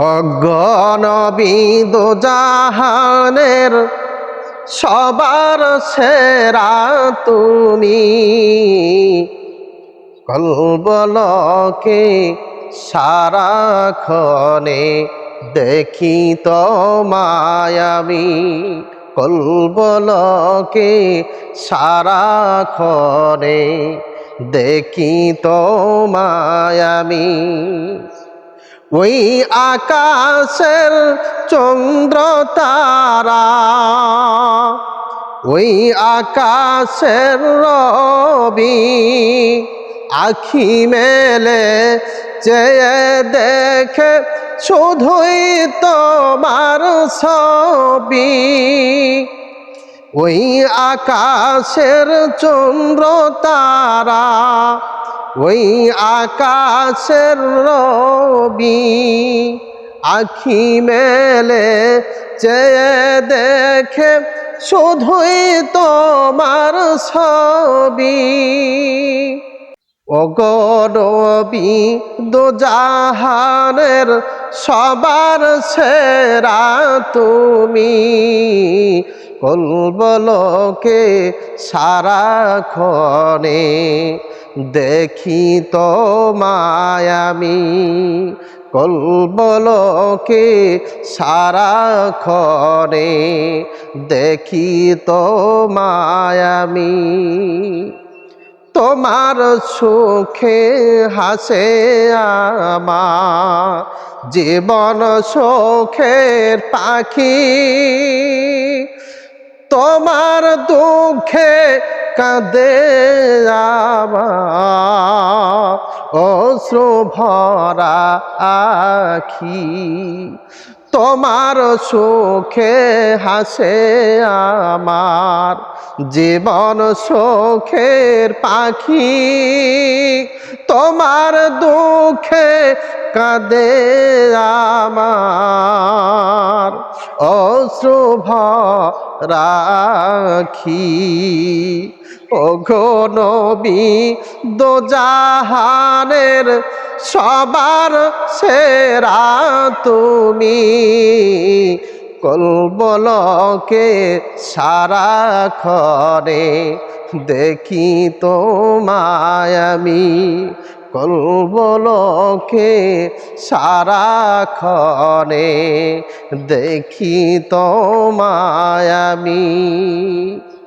অগণবী দোজাহানের সবার সেরা তুমি, কলবলকে সারাক্ষণে দেখি তোমায় আমি, কলবলকে সারাক্ষণে দেখি তোমায় আমি। ওই আকাশের চন্দ্র তারা, ওই আকাশের রবি, আখি মেলে চেয়ে দেখে শুধুই তোমার ছবি। ওই আকাশের চন্দ্র তারা, ওই আকাশের রবি, আখি মেলে চেয়ে দেখে শুধুই তোমার ছবি। অগণবী দোজাহানের সবার সেরা তুমি, কলবলকে সারাক্ষণে দেখি তোমায় আমি, কলবলকে সারাক্ষণে দেখি তোমায় আমি। তোমার সুখে হাসে আমার জীবন সুখের পাখি, তোমার দুঃখে কাঁদে আমার অশ্রু ভরা আখি। তোমার সুখে হাসে আমার জীবন সুখের পাখি, তোমার দুঃখে কাঁদে আমার অশ্রু ভরা আখি। ওগো নবী দোজাহানের সবার সেরা তুমি, কলবলকে সারাক্ষণে দেখি তোমায় আমি, কলবলকে সারাক্ষণে দেখি তোমায় আমি।